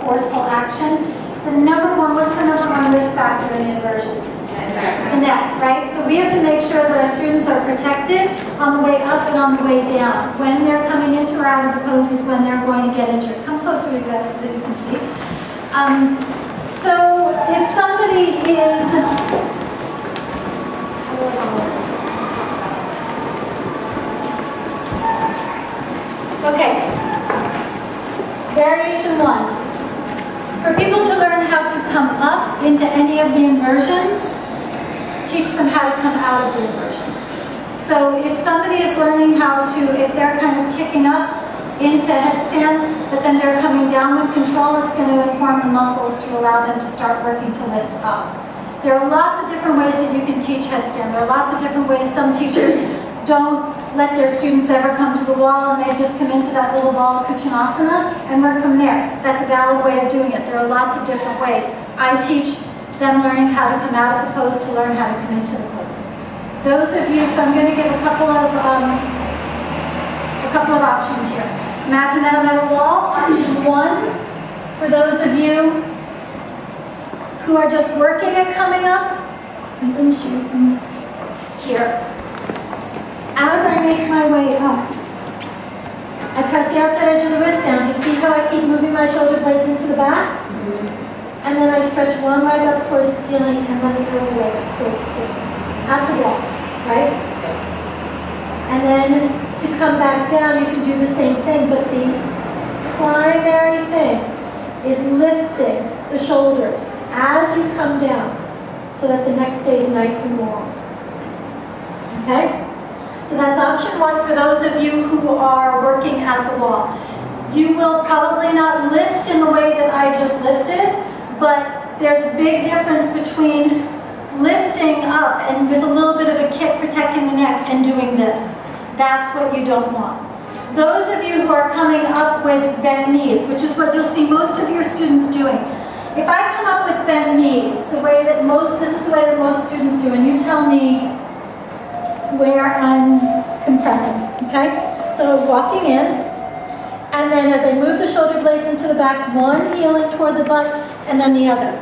forceful action. What's the number one risk factor in inversions? The neck, right? So we have to make sure that our students are protected on the way up and on the way down. When they're coming into or out of the poses, when they're going to get injured. Come closer to us so that you can see. So if somebody is, okay, variation 1. For people to learn how to come up into any of the inversions, teach them how to come out of the inversion. So if somebody is learning how to, if they're kind of kicking up into headstand, but then they're coming down with control, it's going to inform the muscles to allow them to start working to lift up. There are lots of different ways that you can teach headstand. There are lots of different ways. Some teachers don't let their students ever come to the wall and they just come into that little ball of Kuchinasana and work from there. That's a valid way of doing it. There are lots of different ways. I teach them learning how to come out of the pose to learn how to come into the pose. Those of you, so I'm going to give a couple of options here. Imagine that I'm at a wall. Option 1, for those of you who are just working at coming up, let me show you from here. As I make my way up, I press the outside edge of the wrist down. Do you see how I keep moving my shoulder blades into the back? And then I stretch one leg up towards the ceiling and then the other leg up towards the ceiling. At the wall, right? And then to come back down, you can do the same thing, but the primary thing is lifting the shoulders as you come down so that the neck stays nice and long. Okay? So that's option 1 for those of you who are working at the wall. You will probably not lift in the way that I just lifted, but there's a big difference between lifting up and with a little bit of a kick protecting the neck and doing this. That's what you don't want. Those of you who are coming up with bent knees, which is what you'll see most of your students doing. If I come up with bent knees, this is the way that most students do, and you tell me where I'm compressing, okay? So walking in, and then as I move the shoulder blades into the back, one heeling toward the butt, and then the other.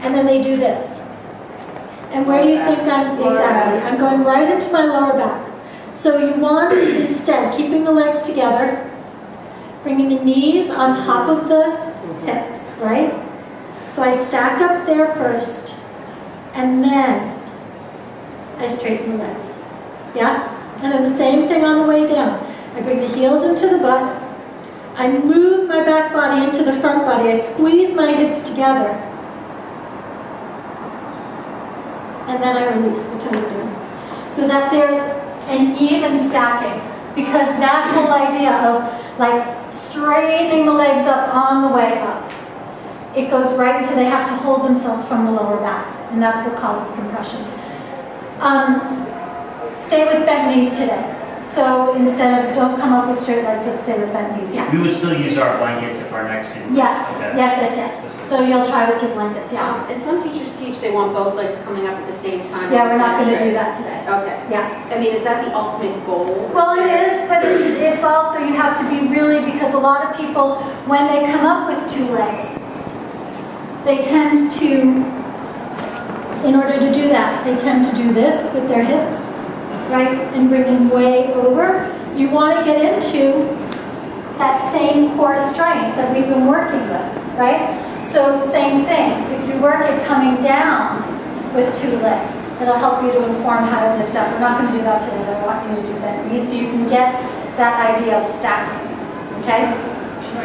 And then they do this. And where do you think exactly? I'm going right into my lower back. So you want, instead, keeping the legs together, bringing the knees on top of the hips, right? So I stack up there first, and then I straighten the legs. Yeah? And then the same thing on the way down. I bring the heels into the butt. I move my back body into the front body. I squeeze my hips together. And then I release the toes down. So that there's an even stacking. Because that whole idea of like straightening the legs up on the way up, it goes right into they have to hold themselves from the lower back. And that's what causes compression. Stay with bent knees today. So instead of don't come up with straight legs, let's stay with bent knees. Yeah. We would still use our blankets if our next student. Yes. Okay. Yes. So you'll try with your blankets, yeah. And some teachers teach they want both legs coming up at the same time. Yeah, we're not going to do that today. Okay. Yeah. I mean, is that the ultimate goal? Well, it is, but it's also you have to be really, because a lot of people, when they come up with two legs, they tend to, in order to do that, they tend to do this with their hips, right, and bring them way over. You want to get into that same core strength that we've been working with, right? So same thing, if you work at coming down with two legs, it'll help you to inform how to lift up. We're not going to do that today, but I want you to do bent knees so you can get that idea of stacking, okay?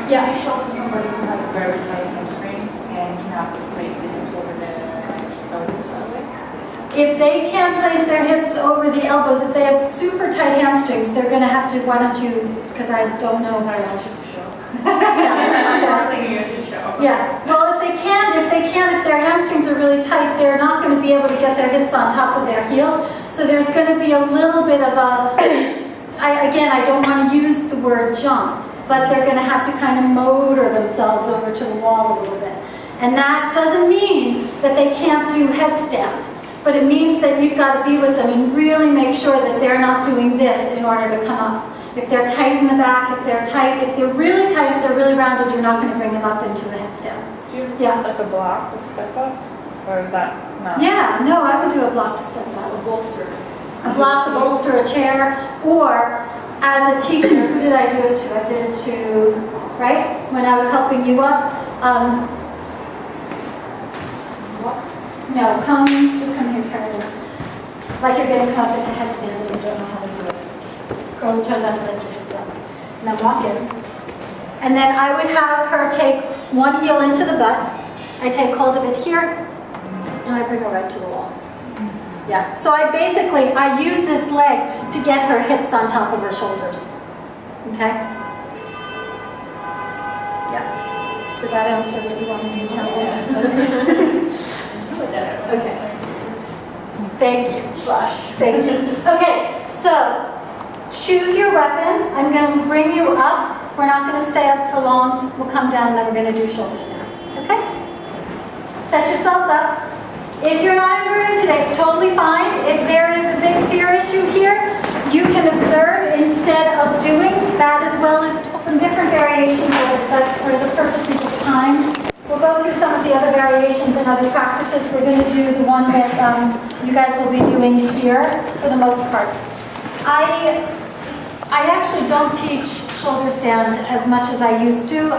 Yeah, I show to somebody who has very tight hamstrings and cannot place the hips over the elbows. If they can't place their hips over the elbows, if they have super tight hamstrings, they're going to have to, why don't you, because I don't know. Sorry, I want you to show. Yeah. Forcing you to show. Yeah. Well, if their hamstrings are really tight, they're not going to be able to get their hips on top of their heels. So there's going to be a little bit of a, I don't want to use the word jump, but they're going to have to kind of motor themselves over to the wall a little bit. And that doesn't mean that they can't do headstand. But it means that you've got to be with them and really make sure that they're not doing this in order to come up. If they're tight in the back, if they're really tight, if they're really rounded, you're not going to bring them up into a headstand. Do you Yeah. like a block to step up? Or is that not? Yeah, no, I would do a block to step up. A bolster. A block, a bolster, a chair, or as a teacher, who did I do it to? I did it to, right, when I was helping you up. No, just come here, Carolyn. Like you're getting caught into headstand and you don't know how to do it. Curl the toes under, lift your hips up. And then walk in. And then I would have her take one heel into the butt. I take hold of it here, and I bring her right to the wall. Yeah, so I use this leg to get her hips on top of her shoulders. Okay? Yeah. Did that answer what you wanted me to tell you? Okay. Thank you. Thank you. Okay, so choose your weapon. I'm going to bring you up. We're not going to stay up for long. We'll come down and then we're going to do shoulder stand. Okay? Set yourselves up. If you're not agreeing today, it's totally fine. If there is a big fear issue here, you can observe instead of doing that, as well as some different variations of it, but for the purposes of time, we'll go through some of the other variations and other practices. We're going to do the one that you guys will be doing here for the most part. I actually don't teach shoulder stand as much as I used to,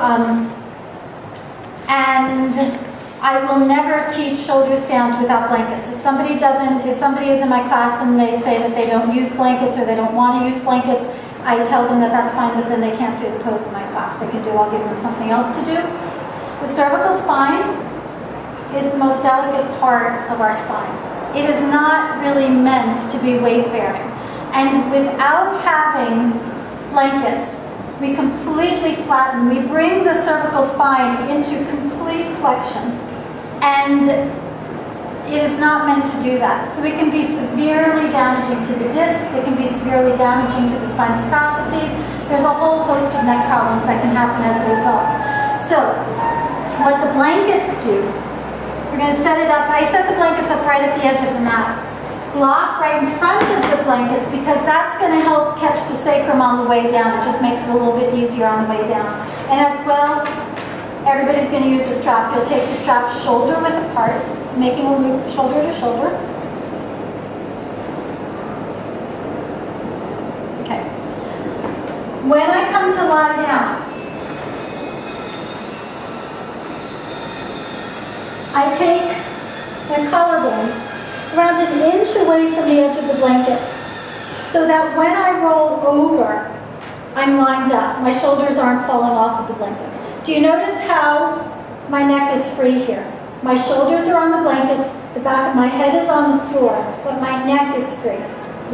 and I will never teach shoulder stand without blankets. If somebody is in my class and they say that they don't use blankets or they don't want to use blankets, I tell them that that's fine, but then they can't do the pose in my class. I'll give them something else to do. The cervical spine is the most delicate part of our spine. It is not really meant to be weight bearing. And without having blankets, we completely flatten. We bring the cervical spine into complete flexion. And it is not meant to do that. So it can be severely damaging to the discs. It can be severely damaging to the spinous processes. There's a whole host of neck problems that can happen as a result. So what the blankets do, we're going to set it up. I set the blankets up right at the edge of the mat. Block right in front of the blankets because that's going to help catch the sacrum on the way down. It just makes it a little bit easier on the way down. And as well, everybody's going to use a strap. You'll take the strap shoulder width apart, making a loop shoulder to shoulder. Okay. When I come to lie down, I take my collarbones around an inch away from the edge of the blankets so that when I roll over, I'm lined up. My shoulders aren't falling off of the blankets. Do you notice how my neck is free here? My shoulders are on the blankets, the back of my head is on the floor, but my neck is free.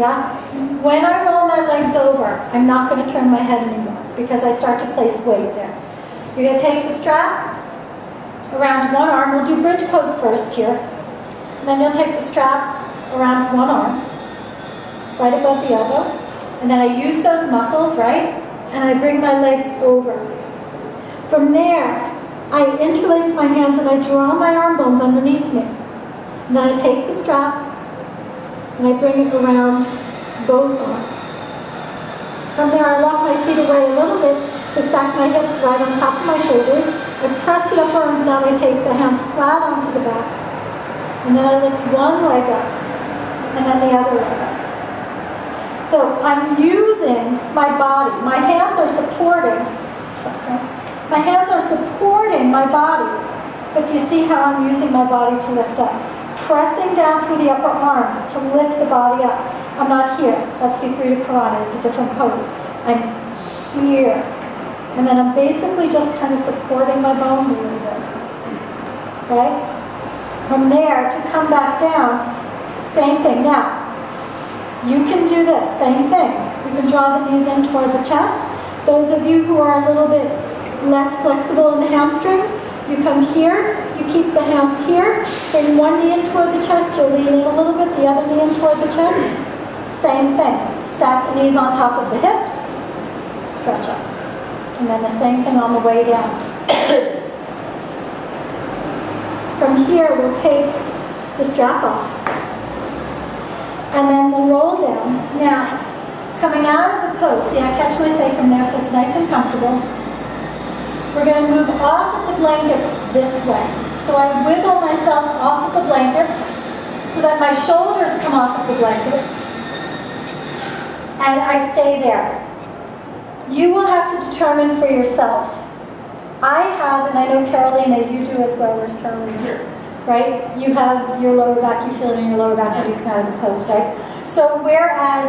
Yeah? When I roll my legs over, I'm not going to turn my head anymore because I start to place weight there. You're going to take the strap around one arm. We'll do bridge pose first here. Then you'll take the strap around one arm, right above the elbow. And then I use those muscles, right? And I bring my legs over. From there, I interlace my hands and I draw my arm bones underneath me. And then I take the strap and I bring it around both arms. From there, I walk my feet away a little bit to stack my hips right on top of my shoulders. I press the upper arms down. I take the hands flat onto the back. And then I lift one leg up, and then the other leg up. So I'm using my body. My hands are supporting. My hands are supporting my body. But do you see how I'm using my body to lift up? Pressing down through the upper arms to lift the body up. I'm not here. That's Viparita Karana. It's a different pose. I'm here. And then I'm basically just kind of supporting my bones a little bit. Right? From there, to come back down, same thing. Now, you can do this, same thing. You can draw the knees in toward the chest. Those of you who are a little bit less flexible in the hamstrings, you come here, you keep the hands here, bring one knee in toward the chest, you'll lean in a little bit, the other knee in toward the chest. Same thing. Stack the knees on top of the hips, stretch up. And then the same thing on the way down. From here, we'll take the strap off. And then we'll roll down. Now, coming out of the post. See, I catch my sacrum there, so it's nice and comfortable. We're going to move off of the blankets this way. So I wiggle myself off of the blankets so that my shoulders come off of the blankets. And I stay there. You will have to determine for yourself. I have, and I know Carolina, you do as well. Where's Carolina? Here. Right? You have your lower back, you feel it in your lower back when you come out of the pose, right? So whereas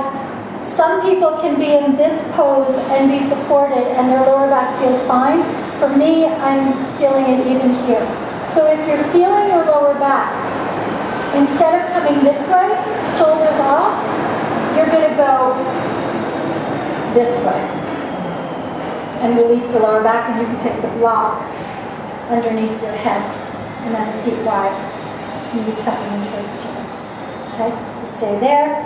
some people can be in this pose and be supported and their lower back feels fine, for me, I'm feeling it even here. So if you're feeling your lower back, instead of coming this way, shoulders off, you're going to go this way and release the lower back, and you can take the block underneath your head and then feet wide, knees tucking in towards each other. Okay, we'll stay there,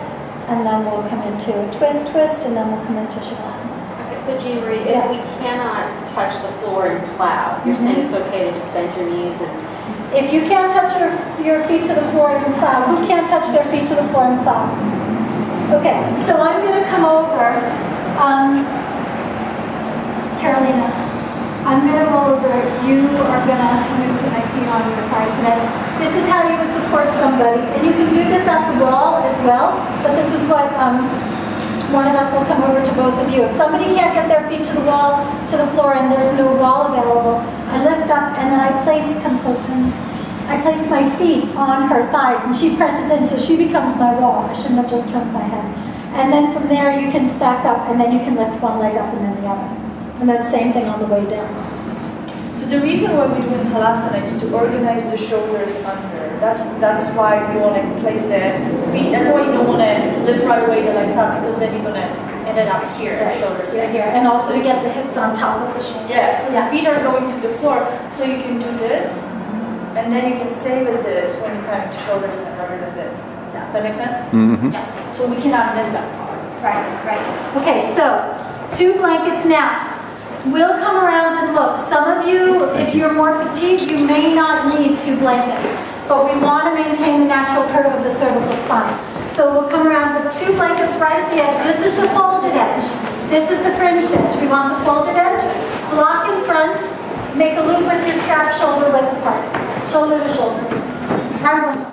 and then we'll come into a twist, and then we'll come into Shavasana. Okay, so Jean Marie, Yeah. if we cannot touch the floor and plow, you're saying it's okay to just bend your knees and... If you can't touch your feet to the floor and plow, who can't touch their feet to the floor and plow? Okay, so I'm going to come over. Carolina, I'm going to roll over. I'm going to put my feet on your thighs so that this is how you would support somebody. And you can do this at the wall as well, but this is what one of us will come over to both of you. If somebody can't get their feet to the wall, to the floor, and there's no wall available, I lift up and then I come closer, I place my feet on her thighs and she presses in so she becomes my wall. I shouldn't have just turned my head. And then from there you can stack up and then you can lift one leg up and then the other. And then same thing on the way down. So the reason why we're doing halasana is to organize the shoulders under. That's why we want to place the feet. That's why you don't want to lift right away the legs up, because then you're going to end it up here, the shoulders. Yeah, here. And also to get the hips on top of the shoulders. Yeah, so the feet are going to the floor, so you can do this, and then you can stay with this when you kind of the shoulders and rather than this. Yeah. Does that make sense? Mm-hmm. Yeah. So we cannot miss that part. Right. Okay, so 2 blankets now. We'll come around and look. Some of you, if you're more petite, you may not need 2 blankets, but we want to maintain the natural curve of the cervical spine. So we'll come around with 2 blankets right at the edge. This is the folded edge. This is the fringed edge. We want the folded edge. Block in front. Make a loop with your strap shoulder width apart. Shoulder to shoulder. Arm width.